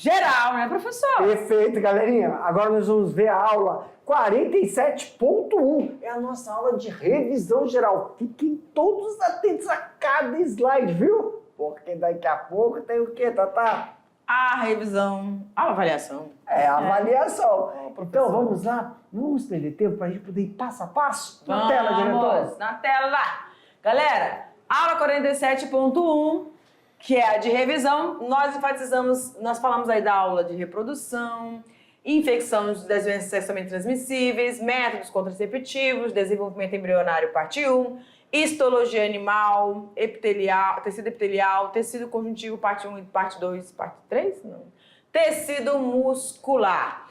geral, né, professor? Perfeito, galerinha. Agora nós vamos ver a aula 47.1. É a nossa aula de revisão geral. Fiquem todos atentos a cada slide, viu? Porque daqui a pouco tem o quê, Tatá? A revisão, a avaliação. É a avaliação. Então vamos lá, não vamos perder tempo para a gente poder ir passo a passo. Na tela, diretor. Na tela. Galera, aula 47.1, que é a de revisão, nós falamos aí da aula de reprodução, infecção das doenças sexualmente transmissíveis, métodos contraceptivos, desenvolvimento embrionário parte 1, histologia animal, epitelial, tecido conjuntivo parte 1 e parte 2, parte 3? Não. Tecido muscular.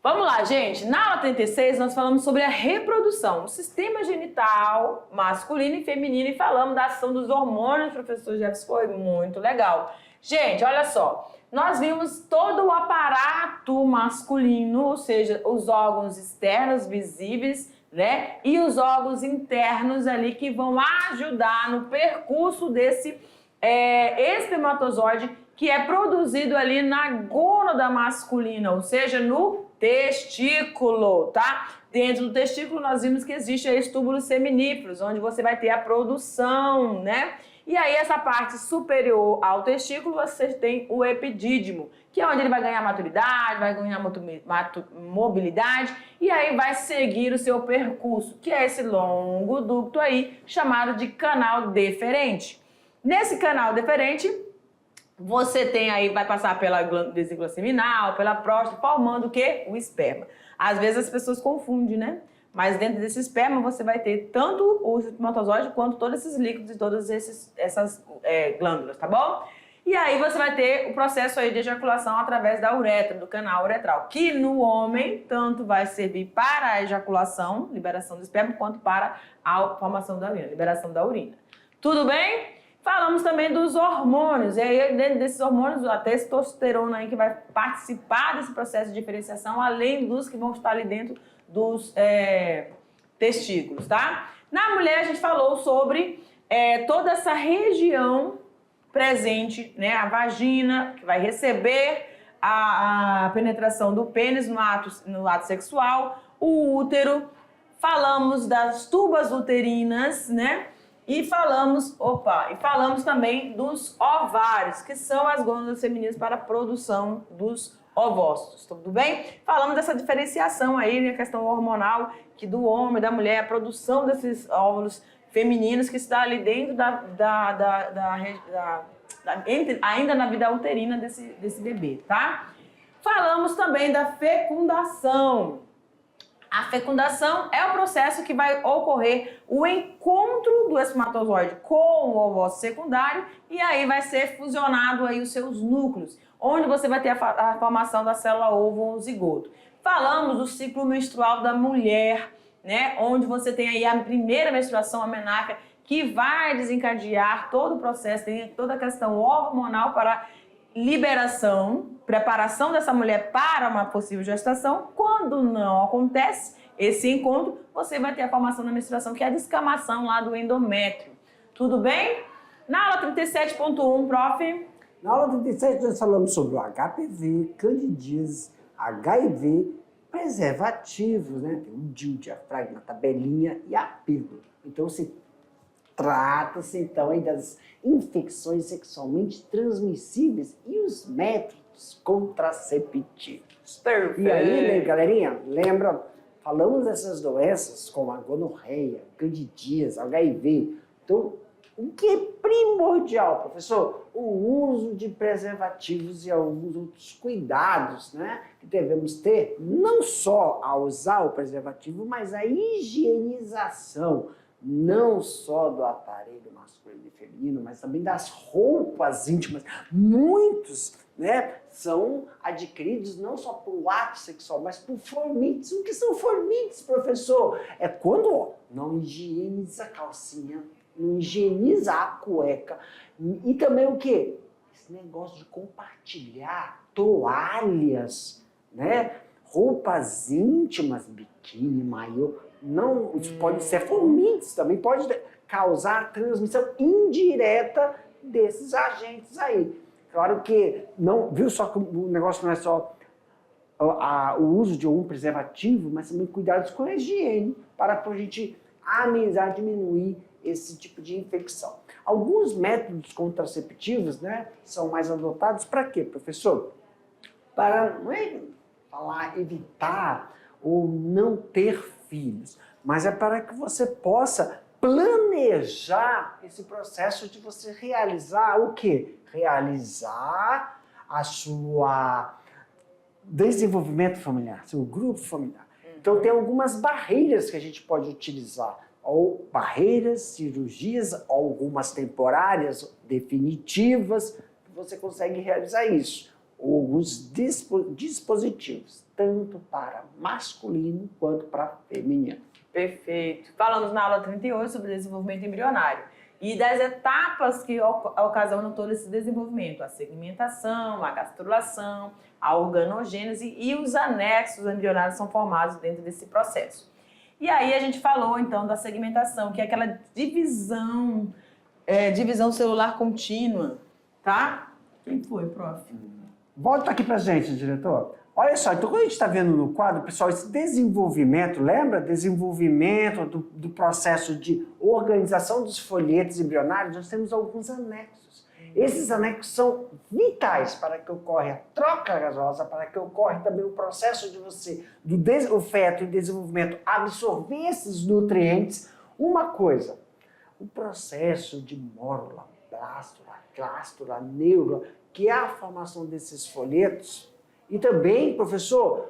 Vamos lá, gente. Na aula 36, nós falamos sobre a reprodução, o sistema genital masculino e feminino, e falamos da ação dos hormônios, professor Jefferson, foi muito legal. Gente, olha só, nós vimos todo o aparato masculino, ou seja, os órgãos externos visíveis, né? E os órgãos internos ali que vão ajudar no percurso desse espermatozoide que é produzido ali na gônada masculina, ou seja, no testículo, tá? Dentro do testículo nós vimos que existe aí os túbulos seminíferos, onde você vai ter a produção, né? E aí essa parte superior ao testículo você tem o epidídimo, que é onde ele vai ganhar maturidade, vai ganhar mobilidade e aí vai seguir o seu percurso, que é esse longo ducto aí chamado de canal deferente. Nesse canal deferente você tem aí, vai passar pela vesícula seminal, pela próstata, formando o quê? O esperma. Às vezes as pessoas confundem, né? Mas dentro desse esperma você vai ter tanto o espermatozoide quanto todos esses líquidos e todas essas glândulas, tá bom? E aí você vai ter o processo aí de ejaculação através da uretra, do canal uretral, que no homem tanto vai servir para a ejaculação, liberação do esperma, quanto para a formação da urina, liberação da urina. Tudo bem? Falamos também dos hormônios, e aí dentro desses hormônios, a testosterona aí que vai participar desse processo de diferenciação, além dos que vão estar ali dentro dos testículos, tá? Na mulher a gente falou sobre toda essa região presente, né? A vagina, que vai receber a penetração do pênis no ato sexual, o útero, falamos das tubas uterinas, né? E falamos também dos ovários, que são as glândulas femininas para a produção dos ovócitos, tudo bem? Falamos dessa diferenciação aí, na questão hormonal, que do homem, da mulher, a produção desses óvulos femininos que está ali dentro ainda na vida uterina desse bebê, tá? Falamos também da fecundação. A fecundação é o processo que vai ocorrer o encontro do espermatozoide com o ovócito secundário e aí vai ser fusionado aí os seus núcleos, onde você vai ter a formação da célula ovo ou zigoto. Falamos do ciclo menstrual da mulher, né, onde você tem aí a primeira menstruação, a menarca, que vai desencadear todo o processo, tem toda a questão hormonal para liberação, preparação dessa mulher para uma possível gestação. Quando não acontece esse encontro, você vai ter a formação da menstruação, que é a descamação lá do endométrio. Tudo bem? Na aula 37.1, prof. Na aula 37 nós falamos sobre o HPV, candidíase, HIV, preservativos, né? Tem o DIU, diafragma, tabelinha e a pílula. Então trata-se então aí das infecções sexualmente transmissíveis e os métodos contraceptivos. Perfeito. E aí, né, galerinha, lembra, falamos dessas doenças como a gonorreia, candidíase, HIV. Então, o que é primordial, professor? O uso de preservativos e alguns outros cuidados, né, que devemos ter, não só ao usar o preservativo, mas a higienização, não só do aparelho masculino e feminino, mas também das roupas íntimas. Muitos, né, são adquiridos não só por ato sexual, mas por formites. O que são formites, professor? É quando não higieniza a calcinha, não higieniza a cueca. E também o quê? Esse negócio de compartilhar toalhas, né? Roupas íntimas, biquíni, maiô. Não, isso pode ser formites, também pode causar transmissão indireta desses agentes aí. Claro que não, viu só que o negócio não é só o uso de um preservativo, mas também cuidados com a higiene para a gente amenizar, diminuir esse tipo de infecção. Alguns métodos contraceptivos, né, são mais adotados para quê, professor? Para, não é falar evitar ou não ter filhos, mas é para que você possa planejar esse processo de você realizar o quê? Realizar a sua desenvolvimento familiar, seu grupo familiar. Então tem algumas barreiras que a gente pode utilizar, ou barreiras, cirurgias, algumas temporárias, definitivas, você consegue realizar isso. Ou alguns dispositivos, tanto para masculino quanto para feminino. Perfeito. Falamos na aula 38 sobre desenvolvimento embrionário e das etapas que ocasionam todo esse desenvolvimento, a segmentação, a gastrulação, a organogênese e os anexos embrionários são formados dentro desse processo. E aí a gente falou então da segmentação, que é aquela divisão celular contínua, tá? Quem foi, prof? Volta aqui pra gente, diretor. Olha só, então quando a gente está vendo no quadro, pessoal, esse desenvolvimento, lembra? Desenvolvimento do processo de organização dos folhetos embrionários, nós temos alguns anexos. Esses anexos são vitais para que ocorra a troca gasosa, para que ocorra também o processo de você, o feto em desenvolvimento, absorver esses nutrientes. Uma coisa, o processo de mórula, blástula, clástula, neurula, que é a formação desses folhetos, e também, professor,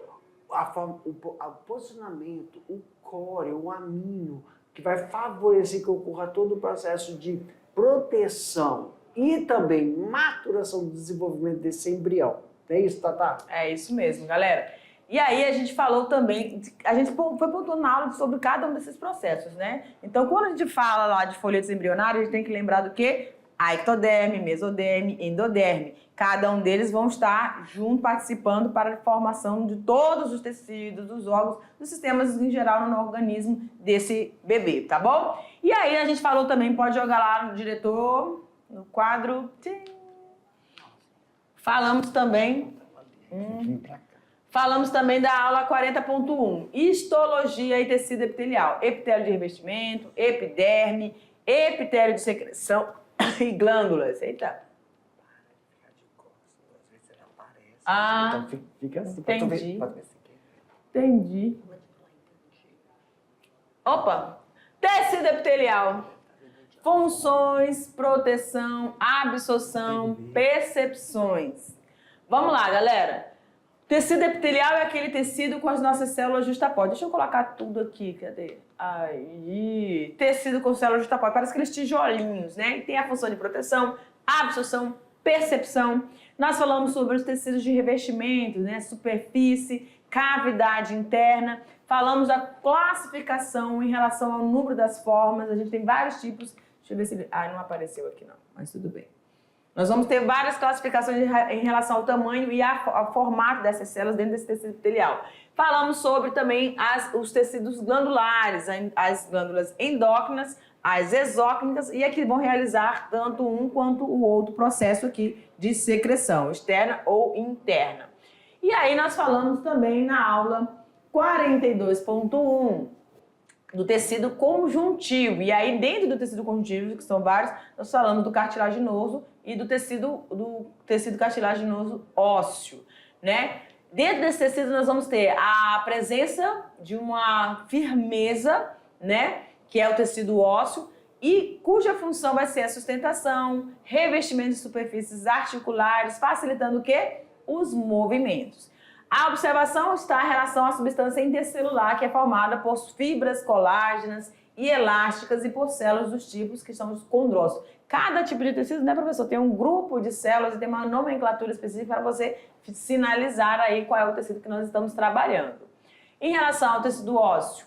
o posicionamento, o core, o amino, que vai favorecer que ocorra todo o processo de proteção e também maturação do desenvolvimento desse embrião. É isso, Tatá? É isso mesmo, galera. E aí a gente falou também, a gente foi pontuando na aula sobre cada um desses processos, né? Então, quando a gente fala lá de folhetos embrionários, a gente tem que lembrar do quê? A ectoderme, mesoderme, endoderme. Cada um deles vão estar junto, participando para a formação de todos os tecidos, dos órgãos, dos sistemas em geral no organismo desse bebê, tá bom? E aí a gente falou também, pode jogar lá no diretor, no quadro. Falamos também da aula 40.1, histologia e tecido epitelial, epitélio de revestimento, epiderme, epitélio de secreção e glândulas. Eita. Ah, então fica assim. entendi. Entendi. Opa! Tecido epitelial. Funções, proteção, absorção, percepções. Vamos lá, galera. Tecido epitelial é aquele tecido com as nossas células justapostas. Deixa eu colocar tudo aqui, cadê? Aí. Tecido com células justapostas. Parece aqueles tijolinhos, né? E tem a função de proteção, absorção, percepção. Nós falamos sobre os tecidos de revestimento, né? Superfície, cavidade interna. Falamos da classificação em relação ao número das formas. A gente tem vários tipos. Deixa eu ver se ele... Ah, não apareceu aqui não, mas tudo bem. Nós vamos ter várias classificações em relação ao tamanho e ao formato dessas células dentro desse tecido epitelial. Falamos sobre também os tecidos glandulares, as glândulas endócrinas, as exócrinas, e aqui vão realizar tanto um quanto o outro processo aqui de secreção, externa ou interna. E aí nós falamos também na aula 42.1 do tecido conjuntivo. E aí dentro do tecido conjuntivo, que são vários, nós falamos do cartilaginoso e do tecido cartilaginoso ósseo, né? Dentro desse tecido nós vamos ter a presença de uma firmeza, né? Que é o tecido ósseo, e cuja função vai ser a sustentação, revestimento de superfícies articulares, facilitando o quê? Os movimentos. A observação está em relação à substância intercelular, que é formada por fibras colágenas e elásticas e por células dos tipos que são os condrócitos. Cada tipo de tecido, né, professor, tem um grupo de células e tem uma nomenclatura específica para você sinalizar aí qual é o tecido que nós estamos trabalhando. Em relação ao tecido ósseo,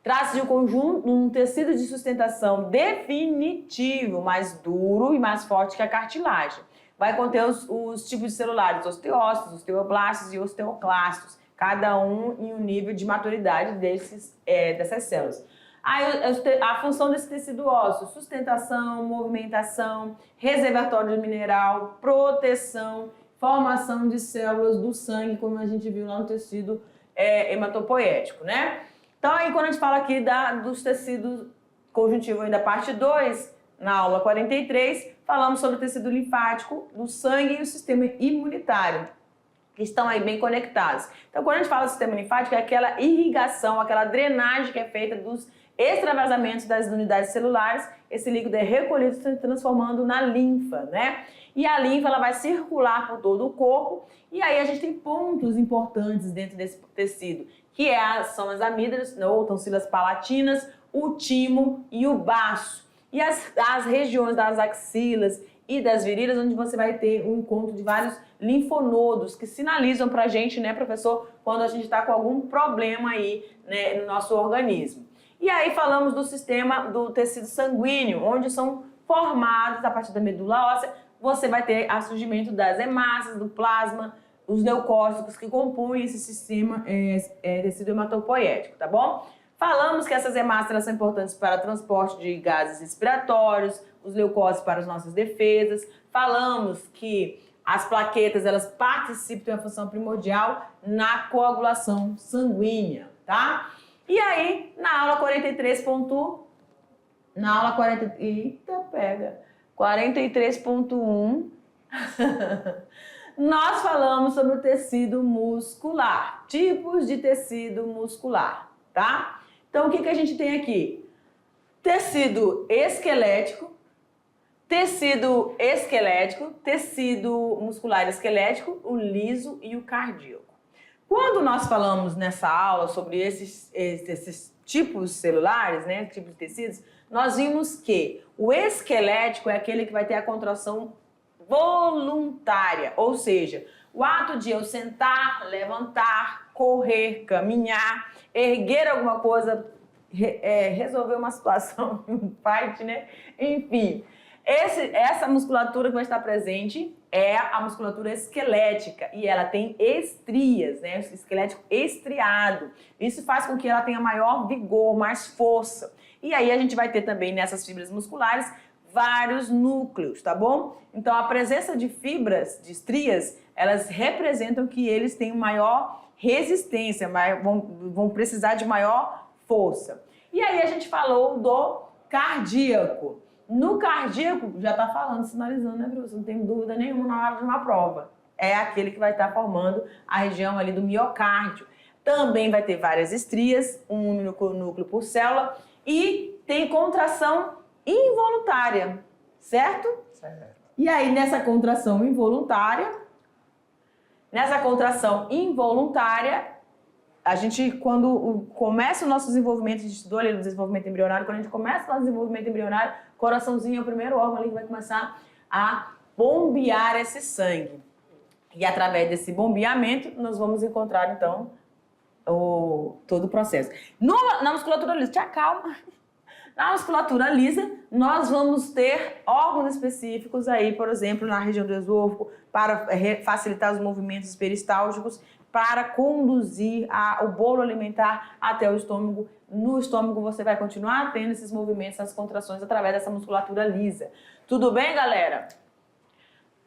trata-se de um tecido de sustentação definitivo, mais duro e mais forte que a cartilagem. Vai conter os tipos de celulares, osteócitos, osteoblastos e osteoclastos, cada um em um nível de maturidade dessas células. Aí a função desse tecido ósseo: sustentação, movimentação, reservatório de mineral, proteção, formação de células do sangue, como a gente viu lá no tecido hematopoético, né? Então aí quando a gente fala aqui dos tecidos conjuntivos da parte 2, na aula 43, falamos sobre o tecido linfático, do sangue e o sistema imunitário, que estão aí bem conectados. Então, quando a gente fala do sistema linfático, é aquela irrigação, aquela drenagem que é feita dos extravasamentos das unidades celulares. Esse líquido é recolhido, se transformando na linfa, né? E a linfa, ela vai circular por todo o corpo. E aí a gente tem pontos importantes dentro desse tecido, que são as amígdalas, ou tonsilas palatinas, o timo e o baço. E as regiões das axilas e das virilhas, onde você vai ter um encontro de vários linfonodos que sinalizam pra gente, né, professor, quando a gente está com algum problema aí, né, no nosso organismo. E aí falamos do sistema do tecido sanguíneo, onde são formados, a partir da medula óssea, você vai ter o surgimento das hemácias, do plasma, os leucócitos que compõem esse sistema tecido hematopoético, tá bom? Falamos que essas hemácias são importantes para o transporte de gases respiratórios, os leucócitos para as nossas defesas. Falamos que as plaquetas, elas participam de uma função primordial na coagulação sanguínea, tá? E aí, na aula 43.1, nós falamos sobre o tecido muscular, tipos de tecido muscular, tá? Então, o que a gente tem aqui? Tecido esquelético, tecido muscular esquelético, o liso e o cardíaco. Quando nós falamos nessa aula sobre esses tipos celulares, né, tipos de tecidos, nós vimos que o esquelético é aquele que vai ter a contração voluntária, ou seja, o ato de eu sentar, levantar, correr, caminhar, erguer alguma coisa, resolver uma situação, um fight, né? Enfim, essa musculatura que vai estar presente é a musculatura esquelética e ela tem estrias, né? O esquelético estriado. Isso faz com que ela tenha maior vigor, mais força. E aí a gente vai ter também nessas fibras musculares vários núcleos, tá bom? Então a presença de fibras, de estrias, elas representam que eles têm maior resistência, vão precisar de maior força. E aí a gente falou do cardíaco. No cardíaco, já está falando, sinalizando, né, professor? Não tem dúvida nenhuma na hora de uma prova. É aquele que vai estar formando a região ali do miocárdio. Também vai ter várias estrias, um único núcleo por célula e tem contração involuntária, certo? Certo. E aí, nessa contração involuntária, a gente, quando começa o nosso desenvolvimento, a gente estudou ali no desenvolvimento embrionário, quando a gente começa o nosso desenvolvimento embrionário, o coraçãozinho é o primeiro órgão ali que vai começar a bombear esse sangue. E através desse bombeamento, nós vamos encontrar, então, todo o processo. Na musculatura lisa, te acalma. Na musculatura lisa, nós vamos ter órgãos específicos aí, por exemplo, na região do esôfago, para facilitar os movimentos peristálticos, para conduzir o bolo alimentar até o estômago. No estômago você vai continuar tendo esses movimentos, essas contrações através dessa musculatura lisa. Tudo bem, galera?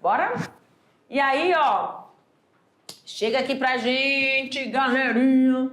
Bora? E aí, ó, chega aqui pra gente, galerinha.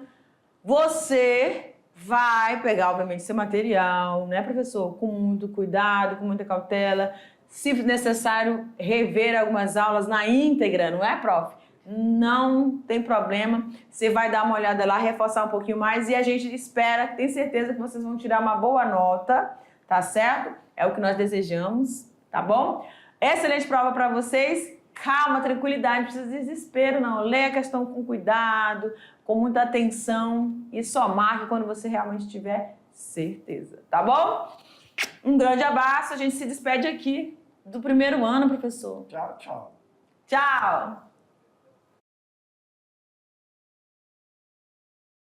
Você vai pegar, obviamente, seu material, né, professor? Com muito cuidado, com muita cautela. Se necessário, rever algumas aulas na íntegra, não é, prof? Não tem problema. Você vai dar uma olhada lá, reforçar um pouquinho mais e a gente espera, tem certeza que vocês vão tirar uma boa nota, tá certo? É o que nós desejamos, tá bom? Excelente prova para vocês. Calma, tranquilidade, não precisa de desespero, não. Leia a questão com cuidado, com muita atenção e só marque quando você realmente tiver certeza, tá bom? Um grande abraço, a gente se despede aqui do primeiro ano, professor. Tchau, tchau. Tchau!